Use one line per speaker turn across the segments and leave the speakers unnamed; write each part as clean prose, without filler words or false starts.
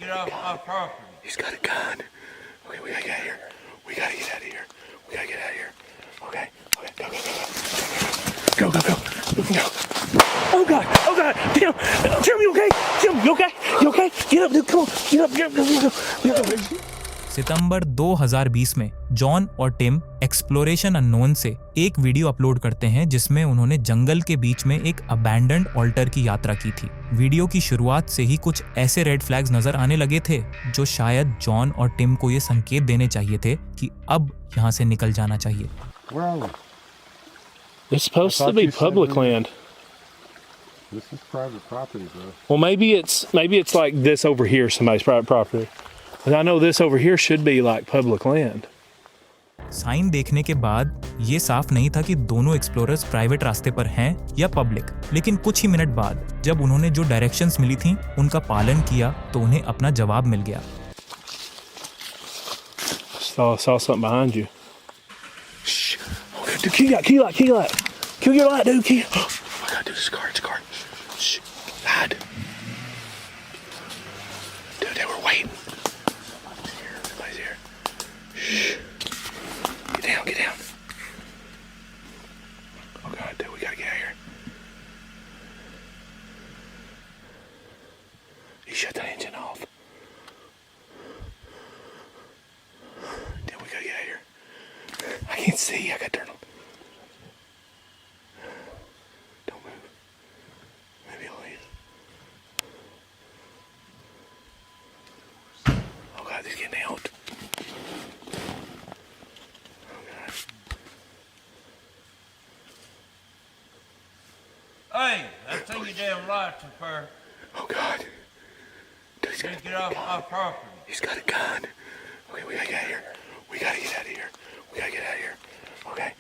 Get off my property.
He's got a gun. Okay, we gotta get out of here. We gotta get out of here. We gotta get out of here. Okay, go, go, go, go, go, go, go. Oh God, oh God, Tim, Tim, you okay? Tim, you okay? You okay? Get up, dude, come on, get up, get up, get up, get up.
सितंबर 2020 में John और Tim exploration unknown से एक video upload करते हैं जिसमें उन्होंने जंगल के बीच में एक अबैंडन्ड ऑल्टर की यात्रा की थी। वीडियो की शुरुआत से ही कुछ ऐसे रेड फ्लैग्स नजर आने लगे थे जो शायद जॉन और टिम को ये संकेत देने चाहिए थे कि अब यहाँ से निकल जाना चाहिए।
It's supposed to be public land.
This is private property, bro.
Well, maybe it's like this over here, somebody's private property. And I know this over here should be like public land.
Sign देखने के बाद ये साफ नहीं था कि दोनों explorers private रास्ते पर हैं या पब्लिक, लेकिन कुछ ही मिनट बाद जब उन्होंने जो डायरेक्शंस मिली थी उनका पालन किया तो उन्हें अपना जवाब मिल गया।
Saw something behind you. Shh. Okay, dude, key light. Key your light, dude. Key. Oh my God, dude, it's a car. Shh. Hide. Dude, they were waiting. Somebody's here. Shh. Get down. Oh God, dude, we gotta get out of here. You shut the engine off. Dude, we gotta get out of here. I can't see. I gotta turn on. Don't move. Maybe I'll leave. Oh God, he's getting out.
Hey, that thing you damn lights up there.
Oh God. Dude, he's got
Get off my property.
He's got a gun. Okay, we gotta get out of here. We gotta get out of here. We gotta get out of here. Okay,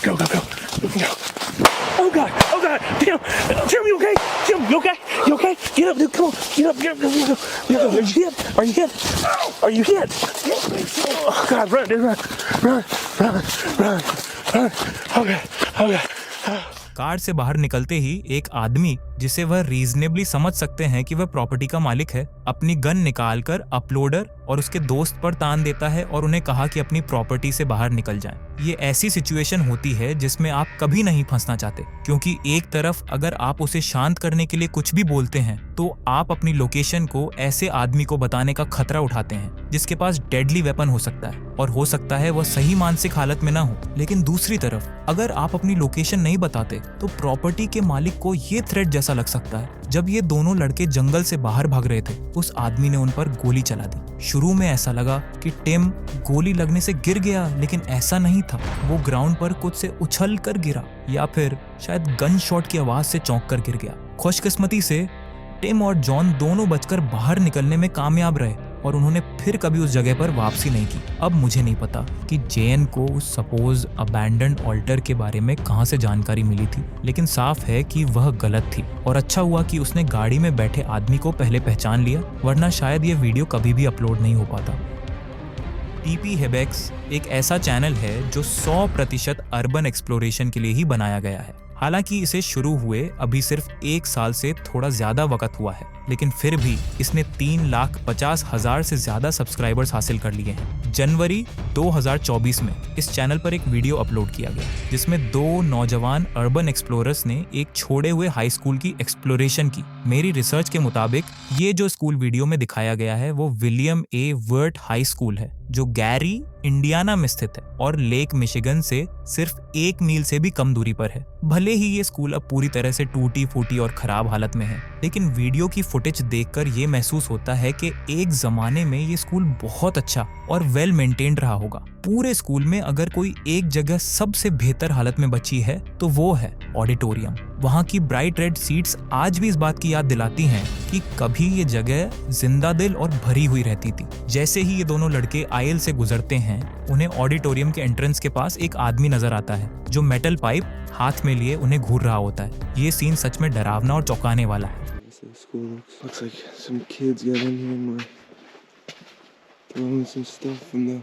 go, go, go, go, go, go. Oh God, Tim, you okay? Tim, you okay? You okay? Get up, dude, come on, get up, get up, get up. Are you hit? Are you hit? Are you hit? Oh God, run, dude, run. Okay.
Car से बाहर निकलते ही एक आदमी जिसे वह reasonably समझ सकते हैं कि वह प्रॉपर्टी का मालिक है, अपनी गन निकालकर अपलोडर और उसके दोस्त पर तान देता है और उन्हें कहा कि अपनी प्रॉपर्टी से बाहर निकल जाएं। ये ऐसी सिचुएशन होती है जिसमें आप कभी नहीं फंसना चाहते, क्योंकि एक तरफ अगर आप उसे शांत करने के लिए कुछ भी बोलते हैं तो आप अपनी लोकेशन को ऐसे आदमी को बताने का खतरा उठाते हैं जिसके पास डेडली वेपन हो सकता है और हो सकता है वह सही मानसिक हालत में ना हो। लेकिन दूसरी तरफ अगर आप अपनी लोकेशन नहीं बताते तो प्रॉपर्टी के मालिक को ये थ्रेट जैसा लग सकता है। जब ये दोनों लड़के जंगल से बाहर भाग रहे थे उस आदमी ने उन पर गोली चला दी। शुरू में ऐसा लगा कि टिम गोली लगने से गिर गया, लेकिन ऐसा नहीं था। वो ग्राउंड पर कुछ से उछल कर गिरा या फिर शायद गन शॉट की आवाज से चौंक कर गिर गया। खुशकिस्मती से टिम और जॉन दोनों बचकर बाहर निकलने में कामयाब रहे और उन्होंने फिर कभी उस जगह पर वापसी नहीं की। अब मुझे नहीं पता कि जेन को उस सपोज अबैंडन्ड ऑल्टर के बारे में कहां से जानकारी मिली थी, लेकिन साफ है कि वह गलत थी और अच्छा हुआ कि उसने गाड़ी में बैठे आदमी को पहले पहचान लिया, वरना शायद ये वीडियो कभी भी अपलोड नहीं हो पाता। टीपी हेबेक्स एक ऐसा चैनल है जो 100% अर्बन एक्सप्लोरेशन के लिए ही बनाया गया है। हालांकि इसे शुरू हुए अभी सिर्फ 1 साल से थोड़ा ज्यादा वक्त हुआ है, लेकिन फिर भी इसने 3,50,000 से ज्यादा सब्सक्राइबर्स हासिल कर लिए हैं। जनवरी 2024 में इस चैनल पर एक वीडियो अपलोड किया गया जिसमें 2 नौजवान अर्बन एक्सप्लोरर्स ने एक छोड़े हुए हाई स्कूल की एक्सप्लोरेशन की। मेरी रिसर्च के मुताबिक ये जो स्कूल वीडियो में दिखाया गया है वो विलियम ए वर्ट हाई स्कूल है जो गैरी, इंडियाना में स्थित है और लेक मिशिगन से सिर्फ 1 मील से भी कम दूरी पर है। भले ही ये स्कूल अब पूरी तरह से टूटी फूटी और खराब हालत में है, लेकिन वीडियो की फुटेज देखकर ये महसूस होता है कि एक जमाने में ये स्कूल बहुत अच्छा और वेल मेंटेन्ड रहा होगा। पूरे स्कूल में अगर कोई एक जगह सबसे बेहतर हालत में बची है तो वो है ऑडिटोरियम। वहाँ की ब्राइट रेड सीट्स आज भी इस बात की याद दिलाती हैं कि कभी ये जगह जिंदा दिल और भरी हुई रहती थी। जैसे ही ये दोनों लड़के आयल से गुजरते हैं उन्हें ऑडिटोरियम के एंट्रेंस के पास एक आदमी नजर आता है जो मेटल पाइप हाथ में लिए उन्हें घूर रहा होता है। ये सीन सच में डरावना और चौंकाने वाला है।
Looks like some kids got in here and were throwing some stuff from the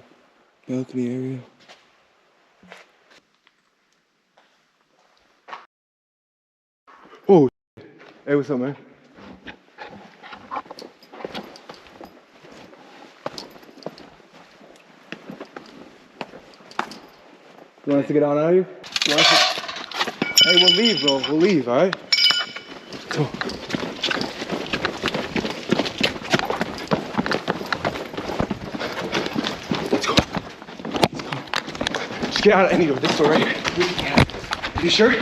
balcony area. Oh, hey, what's up, man?
You want us to get on out of here? You want us to... Hey, we'll leave, bro. We'll leave, all right? Go. Let's go. Just get out of any door. This door right here. You sure?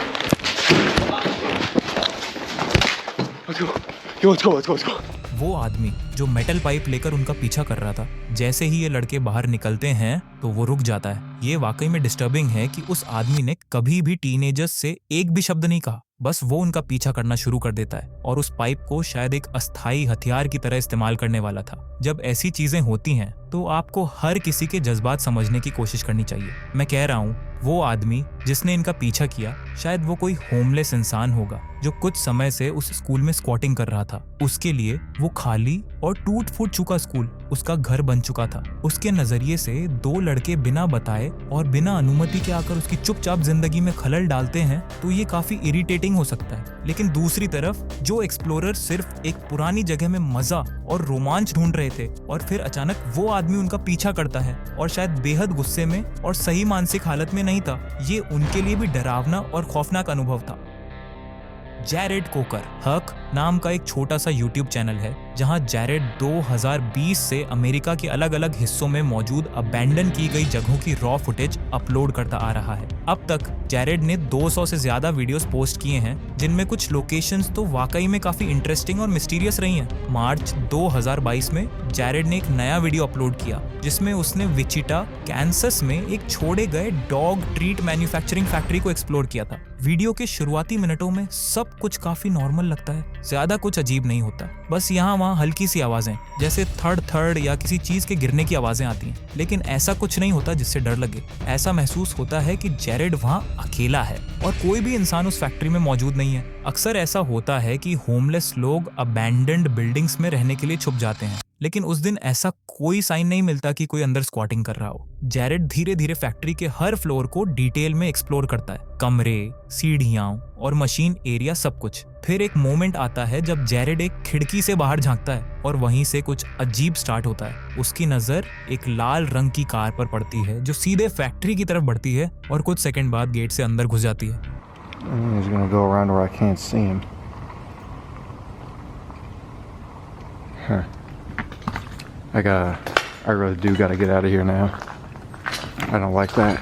Let's go. Yo, let's go. Let's go. Let's go.
वो आदमी जो metal pipe लेकर उनका पीछा कर रहा था, जैसे ही ये लड़के बाहर निकलते हैं तो वो रुक जाता है। ये वाकई में डिस्टर्बिंग है कि उस आदमी ने कभी भी टीनेजर्स से एक भी शब्द नहीं कहा, बस वो उनका पीछा करना शुरू कर देता है और उस पाइप को शायद एक अस्थायी हथियार की तरह इस्तेमाल करने वाला था। जब ऐसी चीजें होती हैं तो आपको हर किसी के जज्बात समझने की कोशिश करनी चाहिए। मैं कह रहा हूँ वो आदमी जिसने इनका पीछा किया शायद वो कोई होमलेस इंसान होगा जो कुछ समय से उस स्कूल में स्क्वाटिंग कर रहा था। उसके लिए वो खाली और टूट फूट चुका स्कूल उसका घर बन चुका था। उसके नजरिए से दो लड़के बिना बताए और बिना अनुमति के आकर उसकी चुपचाप जिंदगी में खलल डालते हैं तो ये काफी इरिटेटिंग हो सकता है। लेकिन दूसरी तरफ जो एक्सप्लोरर सिर्फ एक पुरानी जगह में मजा और रोमांच ढूंढ रहे थे और फिर अचानक वो आदमी उनका पीछा करता है और शायद बेहद गुस्से में और सही मानसिक हालत में नहीं था, ये उनके लिए भी डरावना और खौफनाक अनुभव था। जैरेड कोकर हक नाम का एक छोटा सा YouTube चैनल है जहां जैरेड 2020 से अमेरिका के अलग अलग हिस्सों में मौजूद अबैंडन की गई जगहों की रॉ फुटेज अपलोड करता आ रहा है। अब तक जैरेड ने 200 से ज्यादा वीडियोस पोस्ट किए हैं जिनमें कुछ लोकेशंस तो वाकई में काफी इंटरेस्टिंग और मिस्टीरियस रही हैं। मार्च 2022 में जैरेड ने एक नया वीडियो अपलोड किया जिसमें उसने विचिटा कैंसस में एक छोड़े गए डॉग ट्रीट मैन्युफैक्चरिंग फैक्ट्री को एक्सप्लोर किया था। वीडियो के शुरुआती मिनटों में सब कुछ काफी नॉर्मल लगता है, ज्यादा कुछ अजीब नहीं होता, बस यहाँ वहाँ हल्की सी आवाजें जैसे थर्ड या किसी चीज के गिरने की आवाजें आती हैं, लेकिन ऐसा कुछ नहीं होता जिससे डर लगे। ऐसा महसूस होता है कि जैरेड वहाँ अकेला है और कोई भी इंसान उस फैक्ट्री में मौजूद नहीं है। अक्सर ऐसा होता है कि होमलेस लोग अबैंडन्ड बिल्डिंग्स में रहने के लिए छुप जाते हैं, लेकिन उस दिन ऐसा कोई साइन नहीं मिलता कि कोई अंदर स्क्वाटिंग कर रहा हो। जैरेड धीरे धीरे फैक्ट्री के हर फ्लोर को डिटेल में एक्सप्लोर करता है, कमरे, सीढ़ियां और मशीन एरिया सब कुछ। फिर एक मोमेंट आता है जब जैरेड एक खिड़की से बाहर झांकता है और वहीं से कुछ अजीब स्टार्ट होता है। उसकी नजर एक लाल रंग की कार पर पड़ती है जो सीधे फैक्ट्री की तरफ बढ़ती है और कुछ सेकंड बाद गेट से अंदर घुस जाती है।
He's gonna go around where I can't see him. Huh. I really do gotta get out of here now. I don't like that.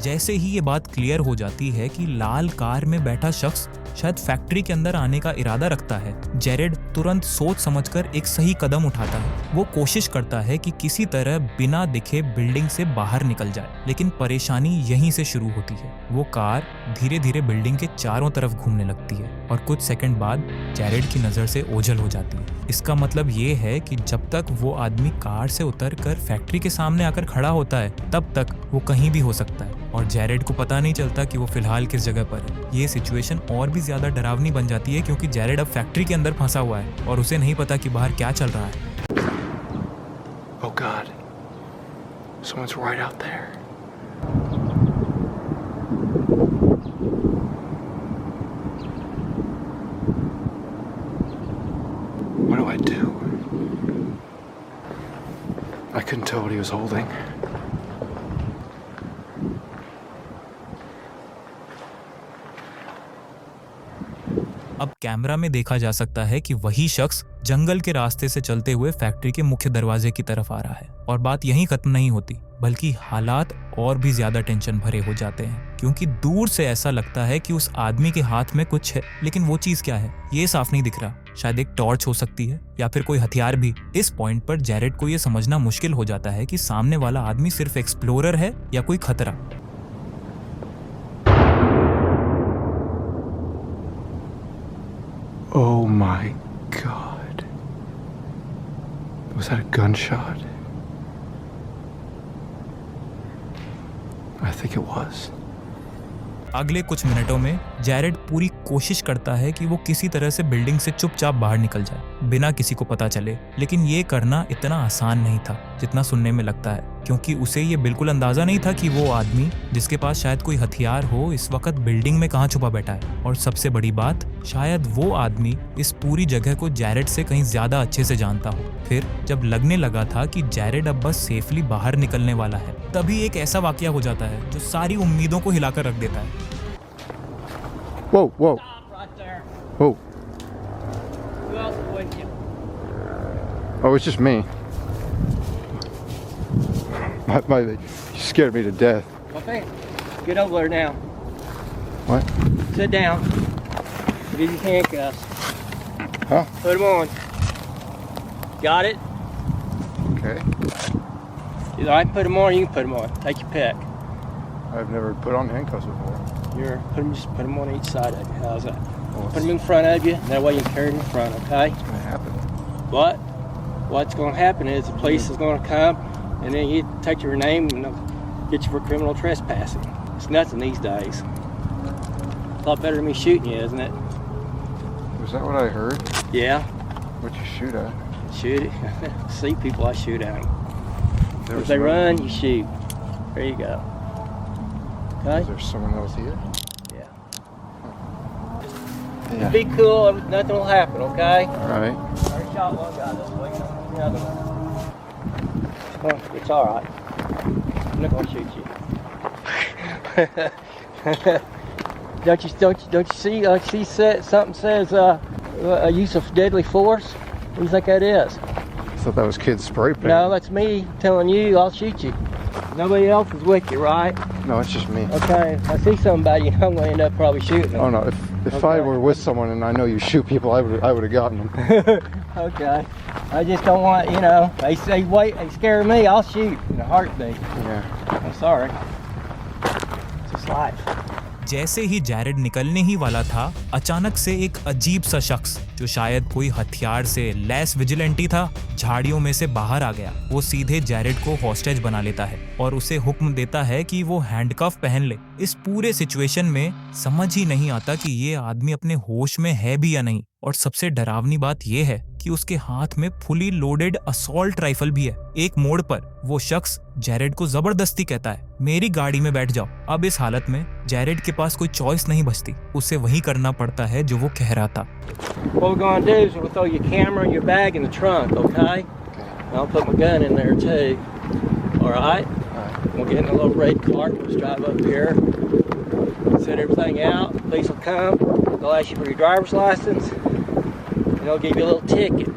जैसे ही ये बात क्लियर हो जाती है कि लाल कार में बैठा शख्स शायद फैक्ट्री के अंदर आने का इरादा रखता है, जैरेड तुरंत सोच समझकर एक सही कदम उठाता है। वो कोशिश करता है कि किसी तरह बिना दिखे बिल्डिंग से बाहर निकल जाए, लेकिन परेशानी यहीं से शुरू होती है। वो कार धीरे धीरे बिल्डिंग के चारों तरफ घूमने लगती है और कुछ सेकंड बाद जैरेड की नजर से ओझल हो जाती है। इसका मतलब ये है कि जब तक वो आदमी कार से उतरकर फैक्ट्री के सामने आकर खड़ा होता है तब तक वो कहीं भी हो सकता है और जैरेड को पता नहीं चलता कि वो फिलहाल किस जगह पर है। ये सिचुएशन और भी ज्यादा डरावनी बन जाती है क्योंकि जैरेड अब फैक्ट्री के अंदर फंसा हुआ है और उसे नहीं पता कि बाहर क्या चल रहा है।
Oh God. Someone's right out there. What do I do? I couldn't tell what he was holding.
अब कैमरा में देखा जा सकता है कि वही शख्स जंगल के रास्ते से चलते हुए फैक्ट्री के मुख्य दरवाजे की तरफ आ रहा है और बात यहीं खत्म नहीं होती, बल्कि हालात और भी ज्यादा टेंशन भरे हो जाते हैं क्योंकि दूर से ऐसा लगता है कि उस आदमी के हाथ में कुछ है, लेकिन वो चीज क्या है ये साफ नहीं दिख रहा। शायद एक टॉर्च हो सकती है या फिर कोई हथियार भी। इस पॉइंट पर जैरेड को ये समझना मुश्किल हो जाता है कि सामने वाला आदमी सिर्फ एक्सप्लोरर है या कोई खतरा।
Oh my God. Was that a gunshot? I think it was.
अगले कुछ मिनटों में जैरेड पूरी कोशिश करता है कि वो किसी तरह से बिल्डिंग से चुपचाप बाहर निकल जाए बिना किसी को पता चले, लेकिन ये करना इतना आसान नहीं था जितना सुनने में लगता है, क्योंकि उसे ये बिल्कुल अंदाजा नहीं था कि वो आदमी जिसके पास शायद कोई हथियार हो इस वक्त बिल्डिंग में कहाँ छुपा बैठा है। और सबसे बड़ी बात, शायद वो आदमी इस पूरी जगह को जैरेड से कहीं ज्यादा अच्छे से जानता हो। फिर जब लगने लगा था कि जैरेड अब बस सेफली बाहर निकलने वाला है, तभी एक ऐसा वाकया हो जाता है जो सारी उम्मीदों को हिलाकर रख देता है।
Whoa, whoa,
Right there.
whoa.
Who else is with you?
Oh, it's just me. You scared me to death.
Okay. Get over there now.
What?
Sit down. Give you handcuffs.
Huh?
Put them on. Got it?
Okay.
Either I can put them on or you can put them on. Take your pick.
I've never put on handcuffs before.
Just put them on each side of you. How's that?
Well,
Put them in front of you. That way you can carry them in front, okay?
what's gonna happen?
But what's going to happen is the police is going to come and then you take your name and they'll get you for criminal trespassing. It's nothing these days. A lot better than me shooting you, isn't it?
Was that what I heard?
Yeah,
What'd you shoot at?
shoot it. See people, I shoot at them.
There
If
was
they
no-
run, you shoot. There you go. Okay?
Is there someone else here?
Yeah.
Yeah.
Be cool. Nothing will happen, okay?
All right.
I shot one guy this way. The other one. Well, it's all right. I'm not gonna shoot you. Don't you see? Something says use of deadly force. What do you think that is?
I thought that was kids spray paint.
No, that's me telling you I'll shoot you. Nobody else is with you, right?
No, it's just me.
Okay. If I see somebody, I'm gonna end up probably shooting them.
Oh no, if I
Okay.
were with someone and I know you shoot people, I would have gotten them.
Okay. I just don't want, they say wait, they scare me, I'll shoot in a heartbeat.
Yeah.
I'm sorry. It's just life.
जैसे ही Jared निकलने ही वाला था, अचानक से एक अजीब सा शख्स जो शायद कोई हथियार से लैस विजिलेंटी था, झाड़ियों में से बाहर आ गया। वो सीधे जैरेड को हॉस्टेज बना लेता है और उसे हुक्म देता है कि वो हैंडकफ पहन ले। इस पूरे सिचुएशन में समझ ही नहीं आता कि ये आदमी अपने होश में है भी या नहीं। और सबसे डरावनी बात यह है कि उसके हाथ में फुली लोडेड असॉल्ट राइफल भी है। एक मोड़ पर वो शख्स जैरेड को जबरदस्ती कहता है, मेरी गाड़ी में बैठ जाओ। अब इस हालत में जैरेड के पास कोई चॉइस नहीं बचती, उसे वही करना पड़ता है जो वो कह रहा था।
What we're gonna do is we'll throw your camera and your bag in the trunk, okay? And I'll put my gun in there too. All right? We'll get in a little red cart. We'll drive up here, set everything out. Police will come. They'll ask you for your driver's license, and they'll give you a little ticket.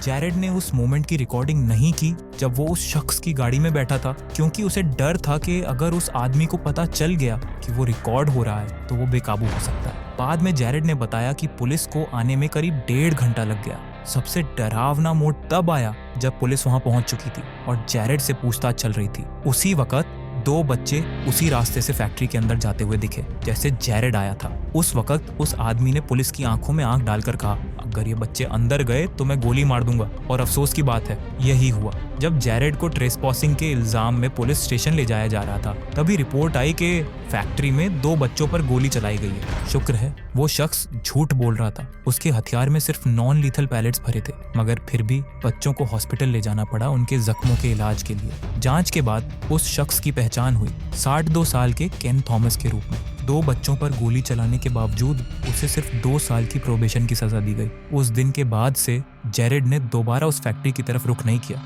Jared ने उस moment की recording नहीं की जब वो उस शख्स की गाड़ी में बैठा था, क्योंकि उसे डर था कि अगर उस आदमी को पता चल गया कि वो रिकॉर्ड हो रहा है तो वो बेकाबू हो सकता है। बाद में जैरेड ने बताया कि पुलिस को आने में करीब 1.5 घंटा लग गया। सबसे डरावना मोड़ तब आया जब पुलिस वहां पहुंच चुकी थी और जैरेड से पूछताछ चल रही थी। उसी वक्त 2 बच्चे उसी रास्ते से फैक्ट्री के अंदर जाते हुए दिखे जैसे जैरेड आया था। उस वक्त उस आदमी ने पुलिस की आंखों में आंख डालकर कहा, अगर ये बच्चे अंदर गए तो मैं गोली मार दूंगा। और अफसोस की बात है, यही हुआ। जब जैरेड को ट्रेसपॉसिंग के इल्जाम में पुलिस स्टेशन ले जाया जा रहा था, तभी रिपोर्ट आई कि फैक्ट्री में 2 बच्चों पर गोली चलाई गई है। शुक्र है वो शख्स झूठ बोल रहा था, उसके हथियार में सिर्फ नॉन लीथल पैलेट्स भरे थे, मगर फिर भी बच्चों को हॉस्पिटल ले जाना पड़ा उनके जख्मों के इलाज के लिए। जांच के बाद उस शख्स की पहचान हुई 62 साल के केन थॉमस के रूप में। 2 बच्चों पर गोली चलाने के बावजूद उसे सिर्फ 2 साल की प्रोबेशन की सजा दी गई। उस दिन के बाद से जैरेड ने दोबारा उस फैक्ट्री की तरफ रुख नहीं किया।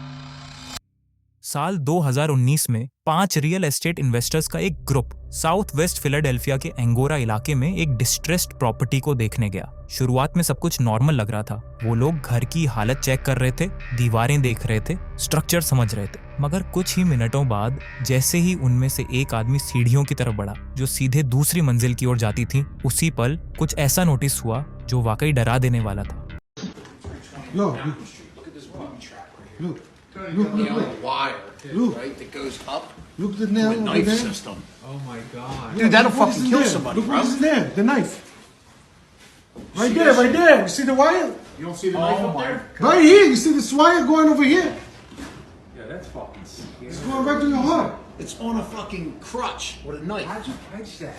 साल 2019 में 5 रियल एस्टेट इन्वेस्टर्स का एक ग्रुप साउथ वेस्ट फिलाडेल्फिया के एंगोरा इलाके में एक डिस्ट्रेस्ड प्रॉपर्टी को देखने गया। शुरुआत में सब कुछ नॉर्मल लग रहा था। वो लोग घर की हालत चेक कर रहे थे, दीवारें देख रहे थे, स्ट्रक्चर समझ रहे थे, मगर कुछ ही मिनटों बाद जैसे ही उनमें से एक आदमी सीढ़ियों की तरफ बढ़ा जो सीधे दूसरी मंजिल की ओर जाती थी, उसी पल कुछ ऐसा नोटिस हुआ जो वाकई डरा देने वाला था।
Look, wire, right, that goes up.
Look at the nail
A
over
knife
there.
system.
Oh my god.
Dude, that'll
Look what
fucking
is
kill
there.
somebody,
Look
bro.
what is there, the knife. Right
See
there,
this?
right there. You see the wire?
You don't see the knife up there?
Right here. You see this wire going over here?
Yeah, that's fucking scary.
It's going right through your heart.
It's on a fucking crutch with a knife.
How'd you catch that?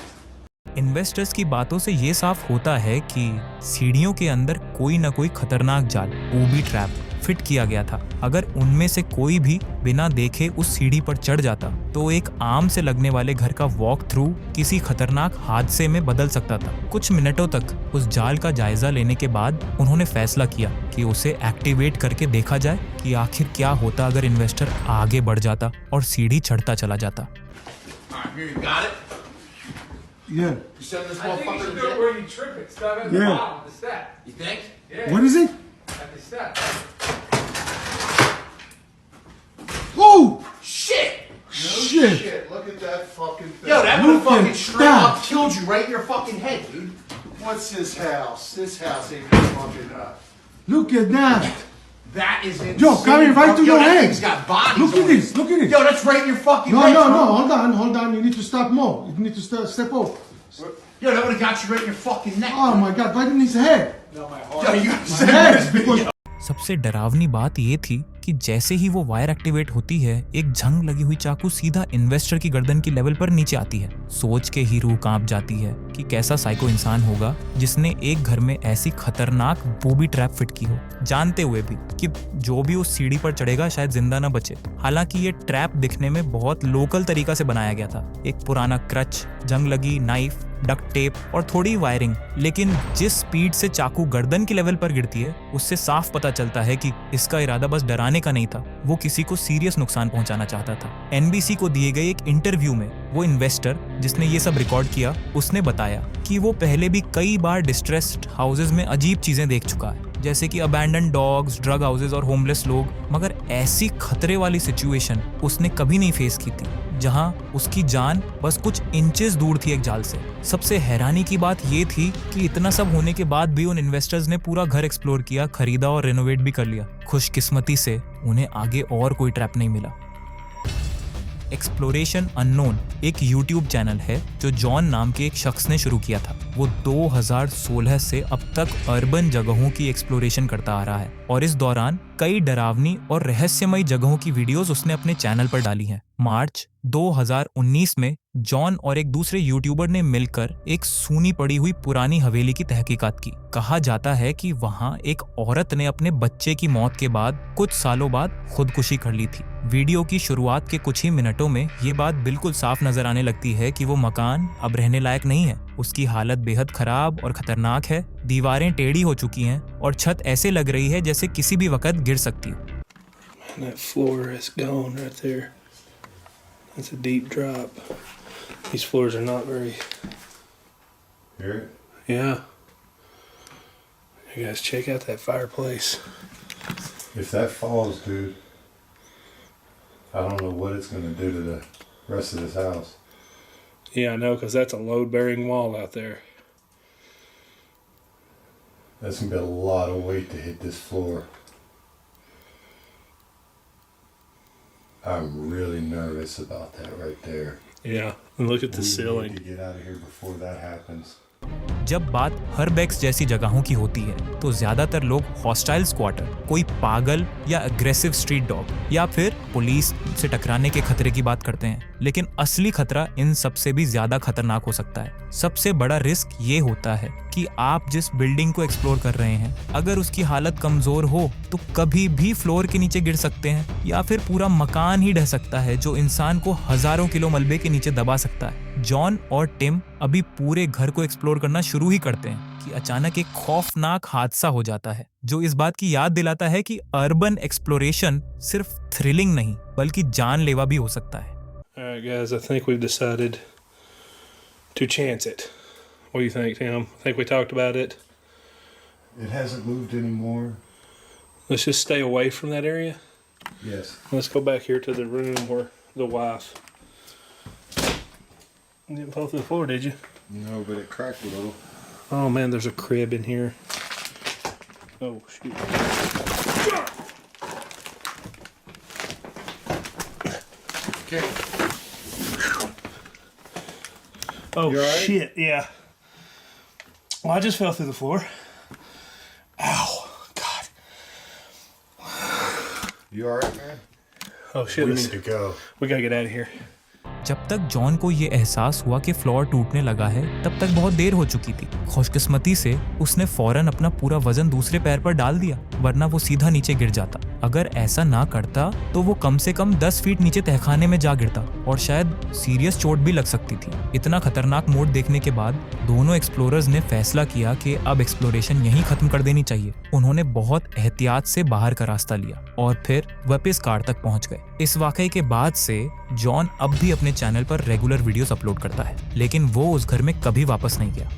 Investors की बातों से ये साफ होता है कि सीढ़ियों के अंदर कोई ना कोई खतरनाक जाल, बूबी ट्रैप फिट किया गया था। अगर उनमें से कोई भी बिना देखे उस सीढ़ी पर चढ़ जाता तो एक आम से लगने वाले घर का वॉक थ्रू किसी खतरनाक हादसे में बदल सकता था। कुछ मिनटों तक उस जाल का जायजा लेने के बाद उन्होंने फैसला किया कि उसे एक्टिवेट करके देखा जाए कि आखिर क्या होता अगर इन्वेस्टर आगे बढ़ जाता और सीढ़ी चढ़ता चला जाता।
Alright, here you got it.
Yeah.
You send this
I think you
motherfucker
should
to
do it
jail.
where you trip it. Stop at the
Yeah.
bottom of the step.
You think?
Yeah.
What is it?
At the step.
Oh shit!
Shit.
Shit! Look at that fucking thing. Yo, that
Look
would fucking
at
straight
that.
up killed you right in your fucking head, dude. What's this house? This house ain't fucking up.
Look at that.
That is insane.
Yo, coming right to
Yo,
your
that
head.
thing's got bodies.
Look at
on
this.
it.
Look at it.
Yo, that's right in your fucking
No,
head.
no,
bro.
no. Hold on. You need to stop more. You need to step over.
Yo, that would have got you right in your fucking neck.
Oh my God, right in his head.
Yo, you got
My head. Because
सबसे डरावनी बात ये थी कि जैसे ही वो wire activate होती है, एक जंग लगी हुई चाकू सीधा इन्वेस्टर की गर्दन की लेवल पर नीचे आती है। सोच के ही रूह कांप जाती है कि कैसा साइको इंसान होगा जिसने एक घर में ऐसी खतरनाक बूबी ट्रैप फिट की हो, जानते हुए भी कि जो भी उस सीढ़ी पर चढ़ेगा शायद जिंदा ना बचे। हालांकि ये ट्रैप दिखने में बहुत लोकल तरीका से बनाया गया था, एक पुराना क्रच, जंग लगी नाइफ, डक्ट टेप और थोड़ी वायरिंग। लेकिन जिस स्पीड से चाकू गर्दन की लेवल पर गिरती है, उससे साफ पता चलता है कि इसका इरादा बस डराने का नहीं था, वो किसी को सीरियस नुकसान पहुंचाना चाहता था। एनबीसी को दिए गए एक इंटरव्यू में वो इन्वेस्टर जिसने ये सब रिकॉर्ड किया, उसने बताया कि वो पहले भी कई बार डिस्ट्रेस्ड हाउसेज में अजीब चीजें देख चुका है, जैसे कि अबैंडन डॉग्स, ड्रग हाउसेज और होमलेस लोग, मगर ऐसी खतरे वाली सिचुएशन उसने कभी नहीं फेस की थी जहां उसकी जान बस कुछ इंचेस दूर थी एक जाल से। सबसे हैरानी की बात ये थी कि इतना सब होने के बाद भी उन इन्वेस्टर्स ने पूरा घर एक्सप्लोर किया, खरीदा और रेनोवेट भी कर लिया। खुशकिस्मती से उन्हें आगे और कोई ट्रैप नहीं मिला। एक्सप्लोरेशन अननोन एक YouTube चैनल है जो जॉन नाम के एक शख्स ने शुरू किया था। वो 2016 से अब तक अर्बन जगहों की एक्सप्लोरेशन करता आ रहा है और इस दौरान कई डरावनी और रहस्यमयी जगहों की वीडियोस उसने अपने चैनल पर डाली हैं। मार्च 2019 में जॉन और एक दूसरे यूट्यूबर ने मिलकर एक सूनी पड़ी हुई पुरानी हवेली की तहकीकात की। कहा जाता है कि वहां एक औरत ने अपने बच्चे की मौत के बाद कुछ सालों बाद खुदकुशी कर ली थी। वीडियो की शुरुआत के कुछ ही मिनटों में ये बात बिल्कुल साफ नजर आने लगती है कि वो मकान अब रहने लायक नहीं है। उसकी हालत बेहद खराब और खतरनाक है, दीवारें टेढ़ी हो चुकी हैं और छत ऐसे लग रही है जैसे किसी भी वक्त गिर सकती है।
That floor is gone right there. That's a deep drop. These floors are not very.
Hear it?
Yeah. You guys check out that fireplace.
If that falls, dude, I don't know what it's going to do to the rest of this house.
Yeah, I know, because that's a load-bearing wall out there.
That's going to be a lot of weight to hit this floor. I'm really nervous about that right there.
Yeah, and look at the
We
ceiling.
need to get out of here before that happens.
जब बात हर्बैक्स जैसी जगहों की होती है तो ज्यादातर लोग हॉस्टाइल स्क्वाटर, कोई पागल या अग्रेसिव स्ट्रीट डॉग या फिर पुलिस से टकराने के खतरे की बात करते हैं। लेकिन असली खतरा इन सब से भी ज्यादा खतरनाक हो सकता है। सबसे बड़ा रिस्क ये होता है कि आप जिस बिल्डिंग को एक्सप्लोर कर रहे हैं, अगर उसकी हालत कमजोर हो तो कभी भी फ्लोर के नीचे गिर सकते हैं या फिर पूरा मकान ही ढह सकता है जो इंसान को हजारों किलो मलबे के नीचे दबा सकता है। जॉन और टिम अभी पूरे घर को एक्सप्लोर करना शुरू ही करते हैं कि अचानक एक खौफनाक हादसा हो जाता है जो इस बात की याद दिलाता है कि अर्बन एक्सप्लोरेशन सिर्फ थ्रिलिंग नहीं बल्कि जानलेवा भी हो सकता है।
All right, guys, I think we've decided to chance it. What do you think, Tim? I think we talked about it.
It hasn't moved anymore.
Let's just stay away from that area.
Yes.
Let's go back here to the room where the wife. You didn't fall through the floor, did you?
No, but it cracked a little.
Oh man, there's a crib in here. Oh shoot.
Okay.
Oh
You all right?
shit, yeah. Well, I just fell through the floor. Ow, God.
You alright, man?
Oh shit,
We
let's-
need to go.
we gotta get out of here.
जब तक John को ये एहसास हुआ कि floor टूटने लगा है तब तक बहुत देर हो चुकी थी। खुशकिस्मती से उसने फौरन अपना पूरा वजन दूसरे पैर पर डाल दिया, वरना वो सीधा नीचे गिर जाता। अगर ऐसा ना करता तो वो कम से कम 10 फीट नीचे तहखाने में जा गिरता और शायद सीरियस चोट भी लग सकती थी। इतना खतरनाक मोड़ देखने के बाद दोनों एक्सप्लोरर्स ने फैसला किया कि अब एक्सप्लोरेशन यहीं खत्म कर देनी चाहिए। उन्होंने बहुत एहतियात से बाहर का रास्ता लिया और फिर वापस कार तक पहुंच गए। इस वाकये के बाद से जॉन अब भी अपने चैनल पर रेगुलर वीडियोस अपलोड करता है, लेकिन वो उस घर में कभी वापस नहीं गया।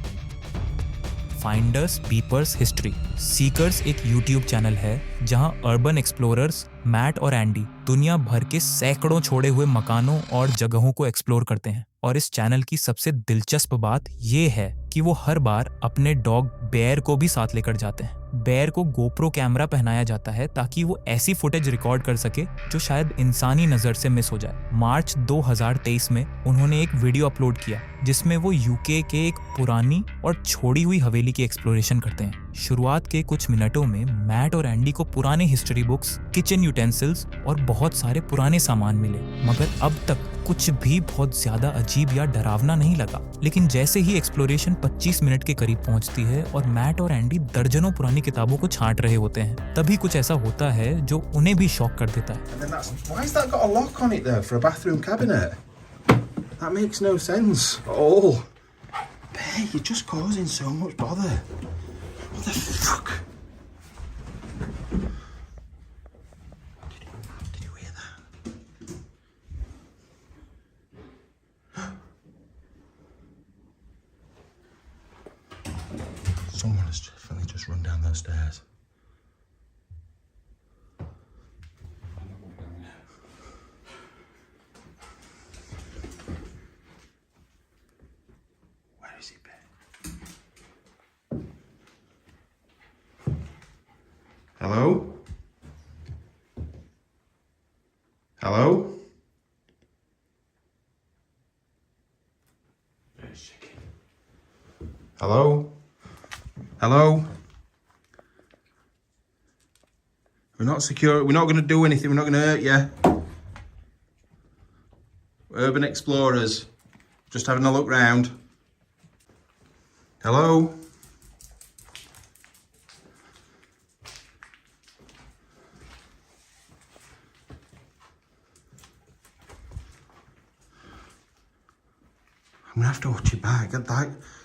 फाइंडर्स पीपर्स हिस्ट्री सीकर्स एक यूट्यूब चैनल है जहां अर्बन एक्सप्लोरर्स मैट और एंडी दुनिया भर के सैकड़ों छोड़े हुए मकानों और जगहों को एक्सप्लोर करते हैं। और इस चैनल की सबसे दिलचस्प बात ये है कि वो हर बार अपने डॉग बेयर को भी साथ लेकर जाते हैं। बेयर को गोप्रो कैमरा पहनाया जाता है ताकि वो ऐसी फुटेज रिकॉर्ड कर सके जो शायद इंसानी नजर से मिस हो जाए। मार्च 2023 में उन्होंने एक वीडियो अपलोड किया जिसमें वो यूके के एक पुरानी और छोड़ी हुई हवेली की एक्सप्लोरेशन करते हैं। शुरुआत के कुछ मिनटों में मैट और एंडी को पुराने हिस्ट्री बुक्स, किचन यूटेंसिल्स और बहुत सारे पुराने सामान मिले, मगर अब तक कुछ भी बहुत ज्यादा अजीब या डरावना नहीं लगा। लेकिन जैसे ही एक्सप्लोरेशन 25 मिनट के करीब पहुंचती है और मैट और एंडी दर्जनों पुरानी किताबों को छांट रहे होते हैं, तभी कुछ ऐसा होता है जो उन्हें भी शॉक कर देता है।
Why has that got a lock on it there for a bathroom cabinet? That makes no sense at all. Bear, you're just causing so much bother. What the fuck? Did you hear that? Someone has definitely just run down those stairs. Where is he, Ben? Hello? Hello? Hello? Hello? We're not secure. We're not going to do anything. We're not going to hurt you. Urban Explorers. Just having a look round. Hello? I'm going to have to watch you back.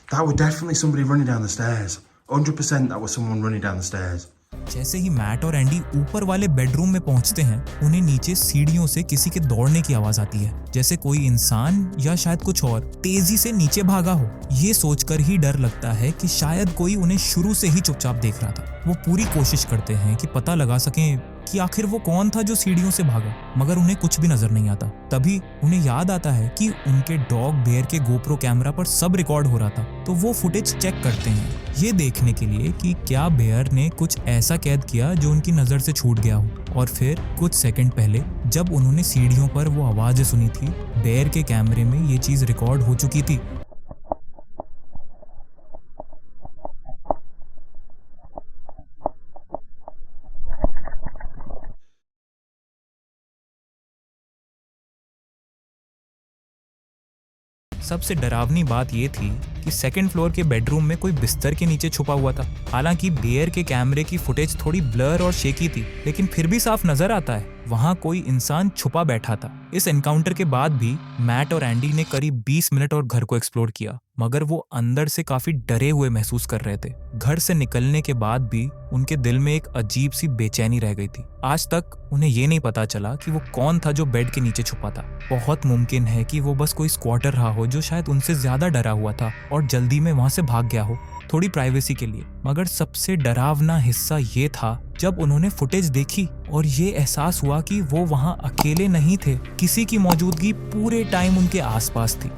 That was definitely somebody running down the stairs. 100% that was someone running down the stairs.
जैसे ही mat और Andy ऊपर वाले bedroom में पहुंचते हैं, उन्हें नीचे सीढ़ियों से किसी के दौड़ने की आवाज आती है, जैसे कोई इंसान या शायद कुछ और तेजी से नीचे भागा हो। ये सोचकर ही डर लगता है कि शायद कोई उन्हें शुरू से ही चुपचाप देख रहा था। वो पूरी कोशिश करते हैं कि पता लगा सकें कि आखिर वो कौन था जो सीढ़ियों से भागा, मगर उन्हें कुछ भी नजर नहीं आता। तभी उन्हें याद आता है कि उनके डॉग बेयर के गोप्रो कैमरा पर सब रिकॉर्ड हो रहा था, तो वो फुटेज चेक करते हैं ये देखने के लिए कि क्या बेयर ने कुछ ऐसा कैद किया जो उनकी नजर से छूट गया हो। और फिर कुछ सेकंड पहले जब उन्होंने सीढ़ियों पर वो आवाजें सुनी थी, बेयर के कैमरे में ये चीज रिकॉर्ड हो चुकी थी। सबसे डरावनी बात ये थी कि सेकंड फ्लोर के बेडरूम में कोई बिस्तर के नीचे छुपा हुआ था। हालांकि बेयर के कैमरे की फुटेज थोड़ी ब्लर और शेकी थी, लेकिन फिर भी साफ नजर आता है वहां कोई इंसान छुपा बैठा था। इस एनकाउंटर के बाद भी मैट और एंडी ने करीब 20 मिनट और घर को एक्सप्लोर किया, मगर वो अंदर से काफी डरे हुए महसूस कर रहे थे। घर से निकलने के बाद भी उनके दिल में एक अजीब सी बेचैनी रह गई थी। आज तक उन्हें ये नहीं पता चला कि वो कौन था जो बेड के नीचे छुपा था। बहुत मुमकिन है कि वो बस कोई स्क्वाटर रहा हो जो शायद उनसे ज्यादा डरा हुआ था और जल्दी में वहां से भाग गया हो, थोड़ी प्राइवेसी के लिए। मगर सबसे डरावना हिस्सा ये था जब उन्होंने फुटेज देखी और ये एहसास हुआ कि वो वहां अकेले नहीं थे, किसी की मौजूदगी पूरे टाइम उनके आसपास थी।